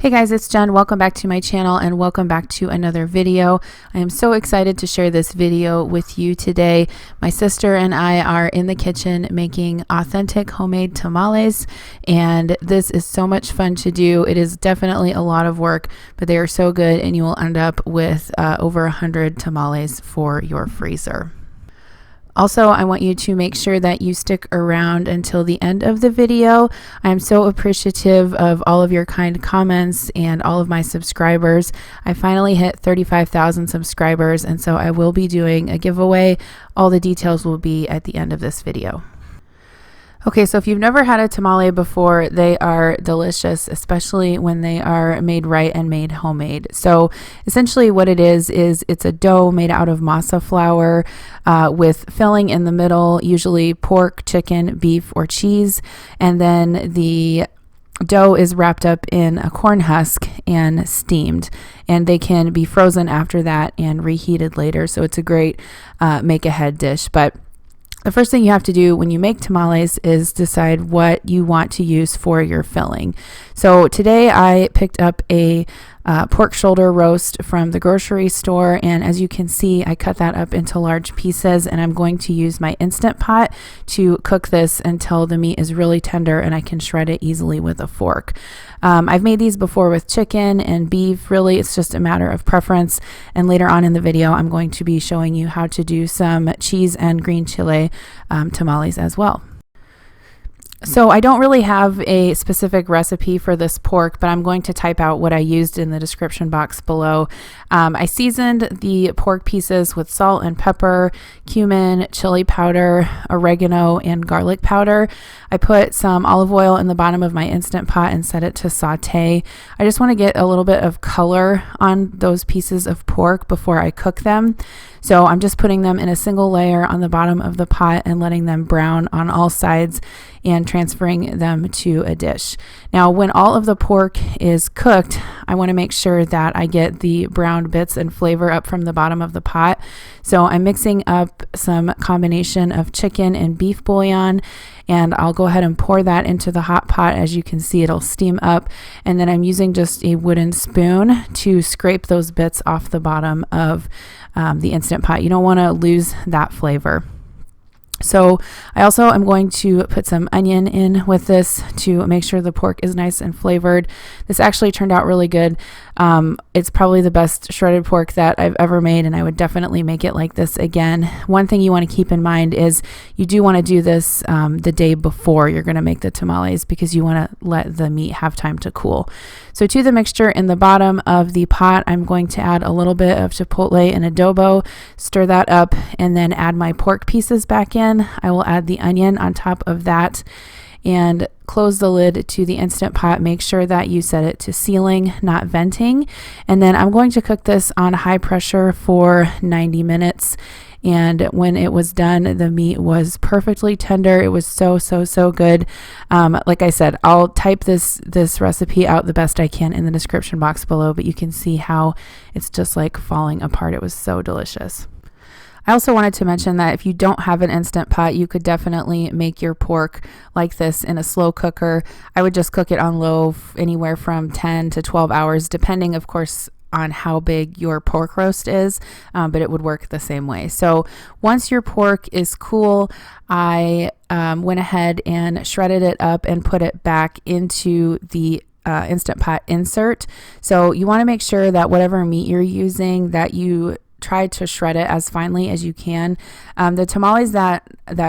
Hey guys, it's Jen. Welcome back to my channel and welcome back to another video. I am so excited to share this video with you today. My sister and I are in the kitchen making authentic homemade tamales, and this is so much fun to do. It is definitely a lot of work, but they are so good, and you will end up with over 100 tamales for your freezer. Also, I want you to make sure that you stick around until the end of the video. I'm so appreciative of all of your kind comments and all of my subscribers. I finally hit 35,000 subscribers, and so I will be doing a giveaway. All the details will be at the end of this video. Okay, so if you've never had a tamale before, they are delicious, especially when they are made right and made homemade. So essentially what it is it's a dough made out of masa flour with filling in the middle, usually pork, chicken, beef, or cheese. And then the dough is wrapped up in a corn husk and steamed, and they can be frozen after that and reheated later. So it's a great make-ahead dish. But the first thing you have to do when you make tamales is decide what you want to use for your filling. So today I picked up a pork shoulder roast from the grocery store, and as you can see, I cut that up into large pieces, and I'm going to use my Instant Pot to cook this until the meat is really tender and I can shred it easily with a fork. I've made these before with chicken and beef. Really, it's just a matter of preference, and later on in the video I'm going to be showing you how to do some cheese and green chile tamales as well. So I don't really have a specific recipe for this pork, but I'm going to type out what I used in the description box below. I seasoned the pork pieces with salt and pepper, cumin, chili powder, oregano, and garlic powder. I put some olive oil in the bottom of my Instant Pot and set it to saute. I just want to get a little bit of color on those pieces of pork before I cook them. So I'm just putting them in a single layer on the bottom of the pot and letting them brown on all sides and transferring them to a dish. Now, when all of the pork is cooked, I want to make sure that I get the browned bits and flavor up from the bottom of the pot. So I'm mixing up some combination of chicken and beef bouillon, and I'll go ahead and pour that into the hot pot. As you can see, it'll steam up, and then I'm using just a wooden spoon to scrape those bits off the bottom of the Instant Pot. You don't want to lose that flavor. So I also am going to put some onion in with this to make sure the pork is nice and flavored. This actually turned out really good. It's probably the best shredded pork that I've ever made, and I would definitely make it like this again. One thing you want to keep in mind is you do want to do this the day before you're going to make the tamales, because you want to let the meat have time to cool. So to the mixture in the bottom of the pot, I'm going to add a little bit of chipotle and adobo, stir that up, and then add my pork pieces back in. I will add the onion on top of that and close the lid to the Instant Pot. Make sure that you set it to sealing, not venting. And then I'm going to cook this on high pressure for 90 minutes. And when it was done, the meat was perfectly tender. It was so good. Like I said, I'll type this recipe out the best I can in the description box below, but you can see how it's just like falling apart. It was so delicious. I also wanted to mention that if you don't have an Instant Pot, you could definitely make your pork like this in a slow cooker. I would just cook it on low anywhere from 10 to 12 hours, depending, of course, on how big your pork roast is, but it would work the same way. So once your pork is cool, I went ahead and shredded it up and put it back into the Instant Pot insert. So you want to make sure that whatever meat you're using, that you try to shred it as finely as you can. The tamales that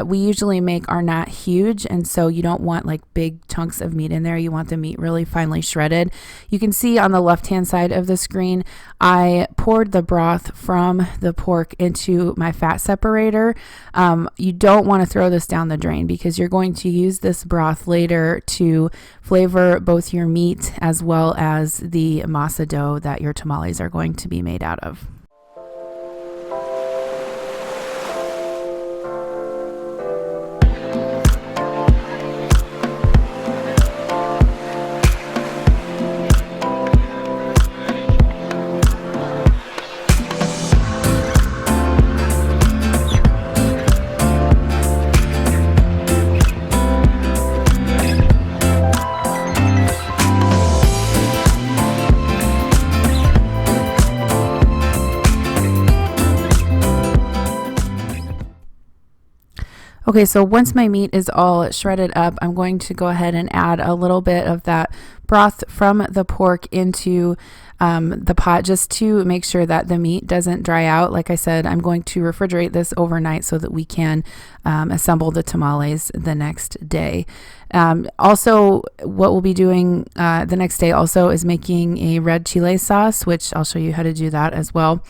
we usually make are not huge, and so you don't want like big chunks of meat in there. You want the meat really finely shredded. You can see on the left hand side of the screen, I poured the broth from the pork into my fat separator. You don't want to throw this down the drain, because you're going to use this broth later to flavor both your meat as well as the masa dough that your tamales are going to be made out of. Okay, so once my meat is all shredded up, I'm going to go ahead and add a little bit of that broth from the pork into the pot just to make sure that the meat doesn't dry out. Like I said, I'm going to refrigerate this overnight so that we can assemble the tamales the next day. Also, what we'll be doing the next day also is making a red chile sauce, which I'll show you how to do that as well.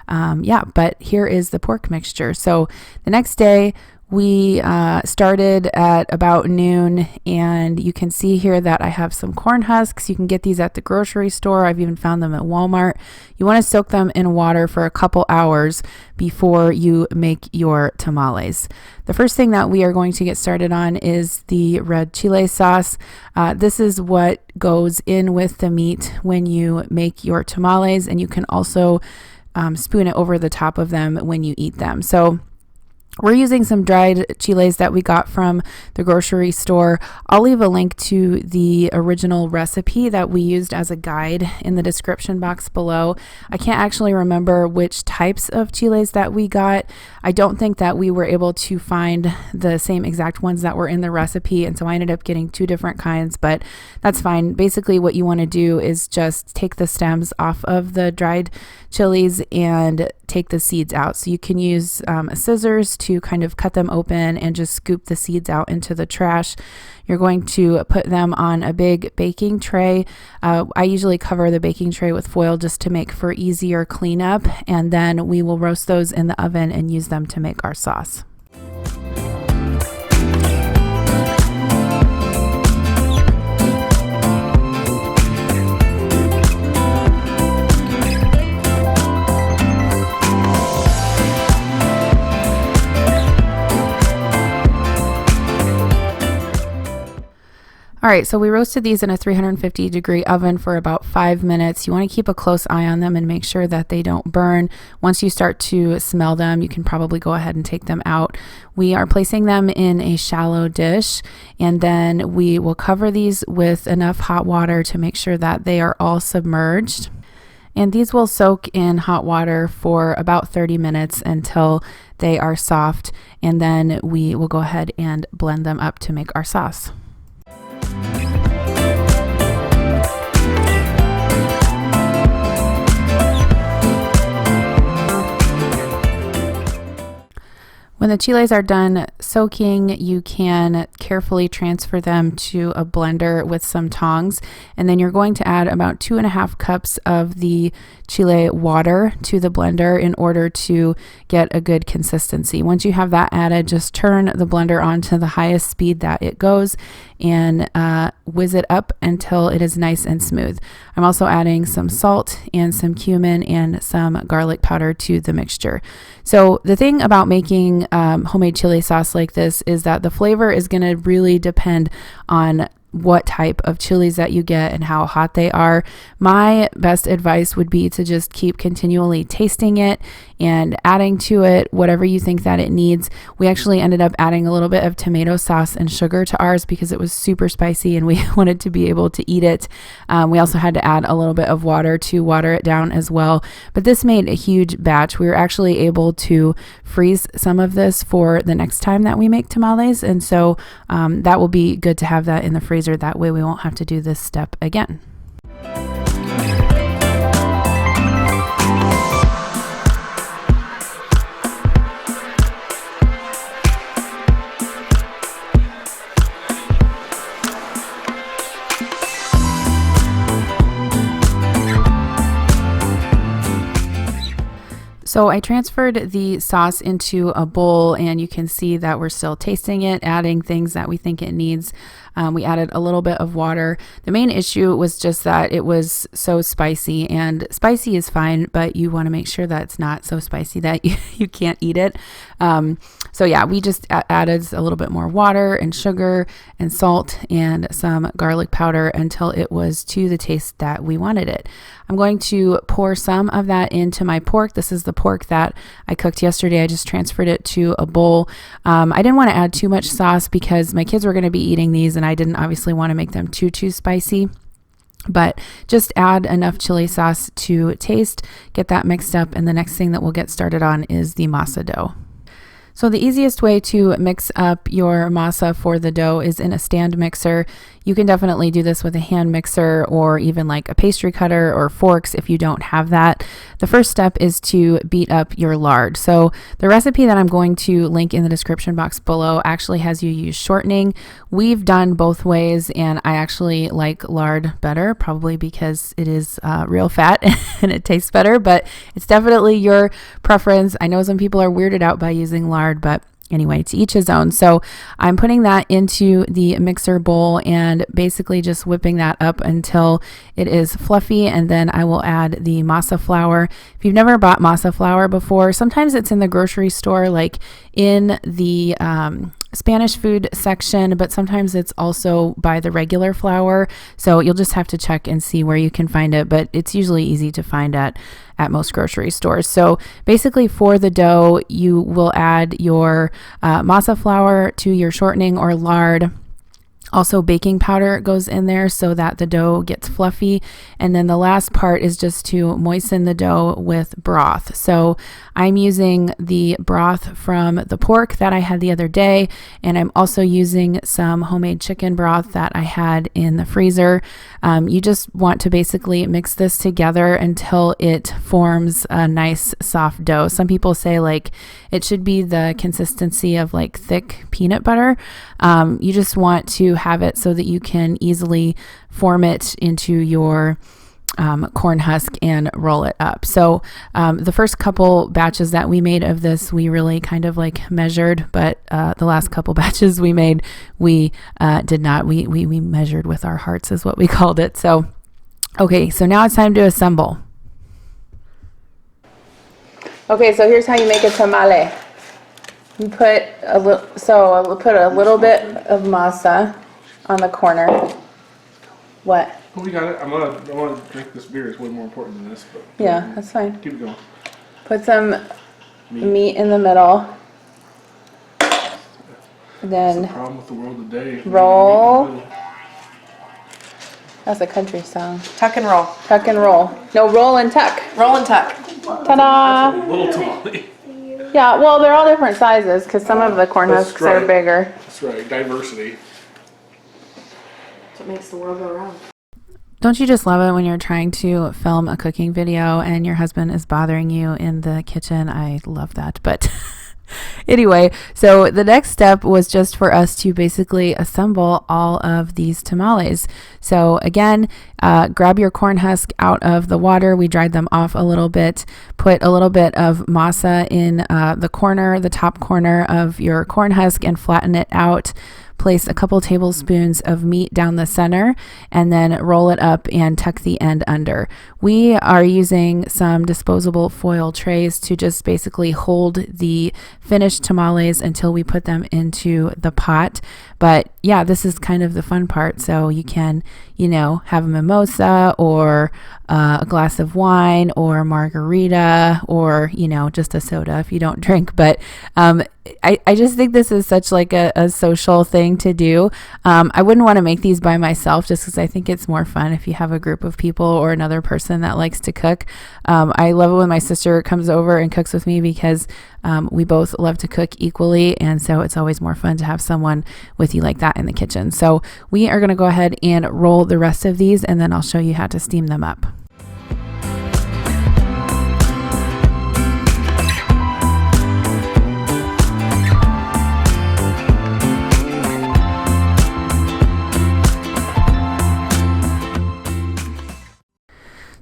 But here is the pork mixture. So the next day, we started at about noon, and you can see here that I have some corn husks. You can get these at the grocery store. I've even found them at Walmart. You want to soak them in water for a couple hours before you make your tamales. The first thing that we are going to get started on is the red chile sauce. This is what goes in with the meat when you make your tamales, and you can also spoon it over the top of them when you eat them. So we're using some dried chiles that we got from the grocery store. I'll leave a link to the original recipe that we used as a guide in the description box below. I can't actually remember which types of chiles that we got. I don't think that we were able to find the same exact ones that were in the recipe, and so I ended up getting two different kinds, but that's fine. Basically, what you want to do is just take the stems off of the dried chilies and take the seeds out. So you can use scissors to kind of cut them open and just scoop the seeds out into the trash. You're going to put them on a big baking tray. I usually cover the baking tray with foil just to make for easier cleanup, and then we will roast those in the oven and use them to make our sauce. All right, so we roasted these in a 350-degree oven for about 5 minutes. You want to keep a close eye on them and make sure that they don't burn. Once you start to smell them, you can probably go ahead and take them out. We are placing them in a shallow dish, and then we will cover these with enough hot water to make sure that they are all submerged. And these will soak in hot water for about 30 minutes until they are soft, and then we will go ahead and blend them up to make our sauce. When the chiles are done soaking, you can carefully transfer them to a blender with some tongs, and then you're going to add about 2.5 cups of the chile water to the blender in order to get a good consistency. Once you have that added, just turn the blender on to the highest speed that it goes and whiz it up until it is nice and smooth. I'm also adding some salt and some cumin and some garlic powder to the mixture. So the thing about making homemade chili sauce like this is that the flavor is going to really depend on what type of chilies that you get and how hot they are. My best advice would be to just keep continually tasting it and adding to it whatever you think that it needs. We actually ended up adding a little bit of tomato sauce and sugar to ours because it was super spicy and we wanted to be able to eat it. We also had to add a little bit of water to water it down as well. But this made a huge batch. We were actually able to freeze some of this for the next time that we make tamales. And so that will be good to have that in the freezer. That way we won't have to do this step again. So I transferred the sauce into a bowl, and you can see that we're still tasting it, adding things that we think it needs. We added a little bit of water. The main issue was just that it was so spicy, and spicy is fine, but you want to make sure that it's not so spicy that you can't eat it. So yeah, we just added a little bit more water and sugar and salt and some garlic powder until it was to the taste that we wanted it. I'm going to pour some of that into my pork. This is the pork that I cooked yesterday. I just transferred it to a bowl. I didn't want to add too much sauce because my kids were going to be eating these, and I didn't obviously want to make them too spicy. But just add enough chili sauce to taste, get that mixed up, and the next thing that we'll get started on is the masa dough. So the easiest way to mix up your masa for the dough is in a stand mixer. You can definitely do this with a hand mixer or even like a pastry cutter or forks if you don't have that. The first step is to beat up your lard. So the recipe that I'm going to link in the description box below actually has you use shortening. We've done both ways, and I actually like lard better, probably because it is real fat and it tastes better, but it's definitely your preference. I know some people are weirded out by using lard, but anyway, to each his own. So I'm putting that into the mixer bowl and basically just whipping that up until it is fluffy, and then I will add the masa flour. If you've never bought masa flour before, sometimes it's in the grocery store, like in the Spanish food section, but sometimes it's also by the regular flour. So you'll just have to check and see where you can find it, but it's usually easy to find at most grocery stores. So basically for the dough, you will add your masa flour to your shortening or lard. Also, baking powder goes in there so that the dough gets fluffy. And then the last part is just to moisten the dough with broth. So I'm using the broth from the pork that I had the other day, and I'm also using some homemade chicken broth that I had in the freezer. You just want to basically mix this together until it forms a nice soft dough. Some people say like it should be the consistency of like thick peanut butter. You just want to have it so that you can easily form it into your corn husk and roll it up. So the first couple batches that we made of this, we really kind of like measured, but the last couple batches we made, we did not. We measured with our hearts is what we called it. So, okay, so now it's time to assemble. Okay, so here's how you make a tamale. You put a little, so I'll put a little bit of masa on the corner. What? Oh, we got it. I want to drink this beer. It's way more important than this. But yeah, that's fine. Keep it going. Put some meat in the middle. Then that's the problem with the world today. Roll. That's a country song. Tuck and roll. Tuck and roll. No, roll and tuck. Roll and tuck. Ta-da! That's a little tamale. Yeah, well, they're all different sizes because some of the corn husks are bigger. That's right. Diversity. That's what makes the world go round. Don't you just love it when you're trying to film a cooking video and your husband is bothering you in the kitchen? I love that. But anyway, so the next step was just for us to basically assemble all of these tamales. So again, grab your corn husk out of the water. We dried them off a little bit. Put a little bit of masa in the top corner of your corn husk and flatten it out. Place a couple tablespoons of meat down the center and then roll it up and tuck the end under. We are using some disposable foil trays to just basically hold the finished tamales until we put them into the pot. But yeah, this is kind of the fun part. So you can, have a mimosa or a glass of wine or margarita or, just a soda if you don't drink. But I just think this is such like a social thing to do. I wouldn't want to make these by myself just because I think it's more fun if you have a group of people or another person that likes to cook. I love it when my sister comes over and cooks with me because we both love to cook equally, and so it's always more fun to have someone with you like that in the kitchen. So we are going to go ahead and roll the rest of these, and then I'll show you how to steam them up.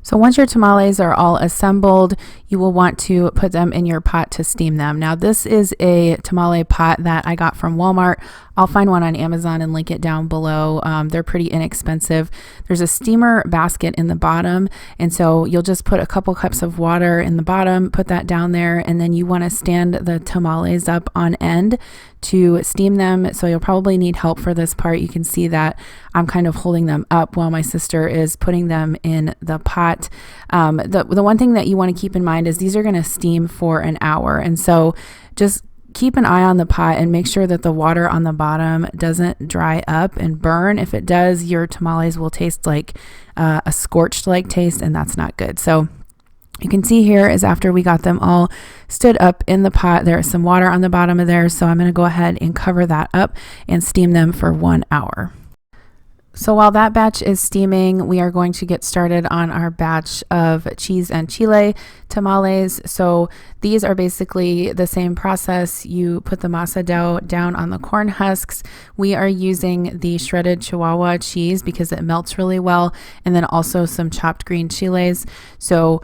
So once your tamales are all assembled, you will want to put them in your pot to steam them. Now this is a tamale pot that I got from Walmart. I'll find one on Amazon and link it down below. They're pretty inexpensive. There's a steamer basket in the bottom, and so you'll just put a couple cups of water in the bottom, put that down there, and then you want to stand the tamales up on end to steam them. So you'll probably need help for this part. You can see that I'm kind of holding them up while my sister is putting them in the pot. The one thing that you want to keep in mind is these are going to steam for an hour, and so just keep an eye on the pot and make sure that the water on the bottom doesn't dry up and burn. If it does, your tamales will taste like a scorched like taste, and that's not good. So You can see here is after we got them all stood up in the pot, there is some water on the bottom of there. So I'm going to go ahead and cover that up and steam them for 1 hour. So while that batch is steaming, we are going to get started on our batch of cheese and chile tamales. So these are basically the same process. You put the masa dough down on the corn husks. We are using the shredded Chihuahua cheese because it melts really well, and then also some chopped green chiles. So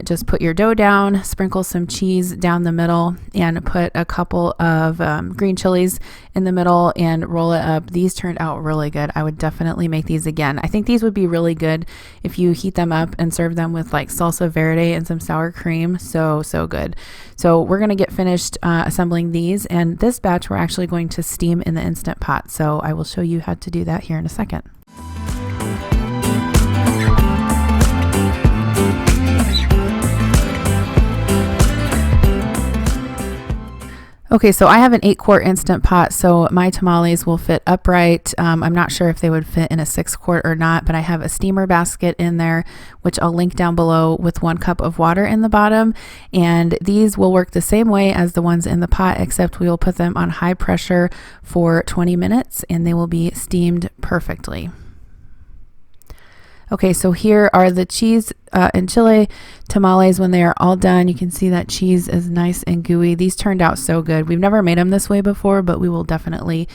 just put your dough down, sprinkle some cheese down the middle, and put a couple of green chilies in the middle and roll it up. These turned out really good. I would definitely make these again. I think these would be really good if you heat them up and serve them with like salsa verde and some sour cream. So good. So we're going to get finished assembling these, and this batch we're actually going to steam in the Instant Pot. So I will show you how to do that here in a second. Okay, so I have an 8-quart Instant Pot, so my tamales will fit upright. I'm not sure if they would fit in a 6-quart or not, but I have a steamer basket in there, which I'll link down below, with 1 cup of water in the bottom. And these will work the same way as the ones in the pot, except we will put them on high pressure for 20 minutes and they will be steamed perfectly. Okay, so here are the cheese and chile tamales when they are all done. You can see that cheese is nice and gooey. These turned out so good. We've never made them this way before, but we will definitely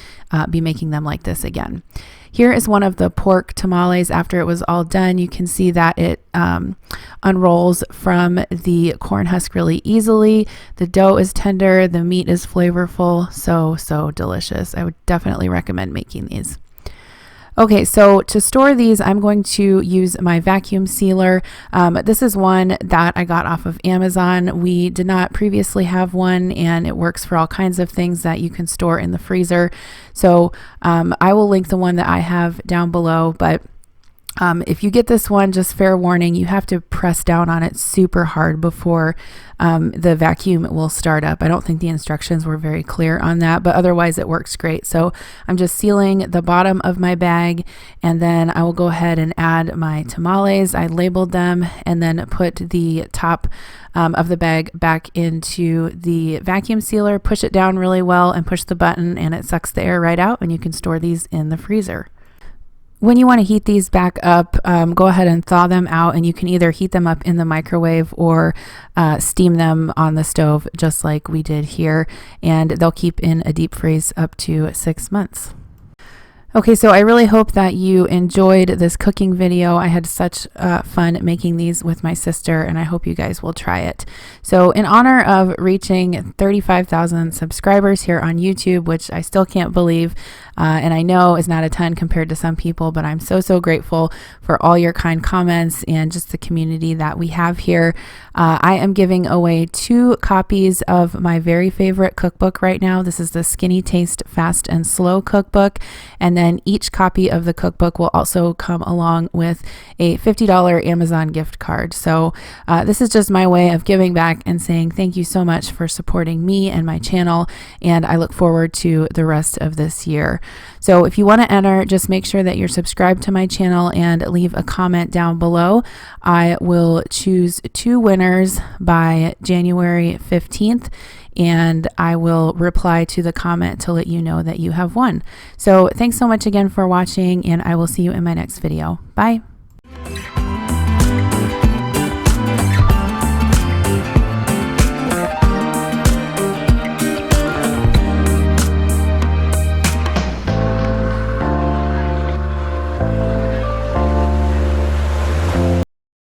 be making them like this again. Here is one of the pork tamales after it was all done. You can see that it unrolls from the corn husk really easily. The dough is tender. The meat is flavorful. So delicious. I would definitely recommend making these. Okay, so to store these, I'm going to use my vacuum sealer. This is one that I got off of Amazon. We did not previously have one, and it works for all kinds of things that you can store in the freezer. So I will link the one that I have down below, but if you get this one, just fair warning, you have to press down on it super hard before the vacuum will start up. I don't think the instructions were very clear on that, but otherwise it works great. So I'm just sealing the bottom of my bag, and then I will go ahead and add my tamales. I labeled them and then put the top of the bag back into the vacuum sealer, push it down really well, and push the button, and it sucks the air right out, and you can store these in the freezer. When you want to heat these back up, go ahead and thaw them out, and you can either heat them up in the microwave or steam them on the stove just like we did here, and they'll keep in a deep freeze up to 6 months. Okay, so I really hope that you enjoyed this cooking video. I had such fun making these with my sister, and I hope you guys will try it. So in honor of reaching 35,000 subscribers here on YouTube, which I still can't believe, and I know is not a ton compared to some people, but I'm so grateful for all your kind comments and just the community that we have here. I am giving away 2 copies of my very favorite cookbook right now. This is the Skinny Taste Fast and Slow cookbook, and then each copy of the cookbook will also come along with a $50 Amazon gift card. So this is just my way of giving back and saying thank you so much for supporting me and my channel, and I look forward to the rest of this year. So if you want to enter, just make sure that you're subscribed to my channel and leave a comment down below. I will choose 2 winners by January 15th, and I will reply to the comment to let you know that you have won. So thanks so much again for watching, and I will see you in my next video. Bye.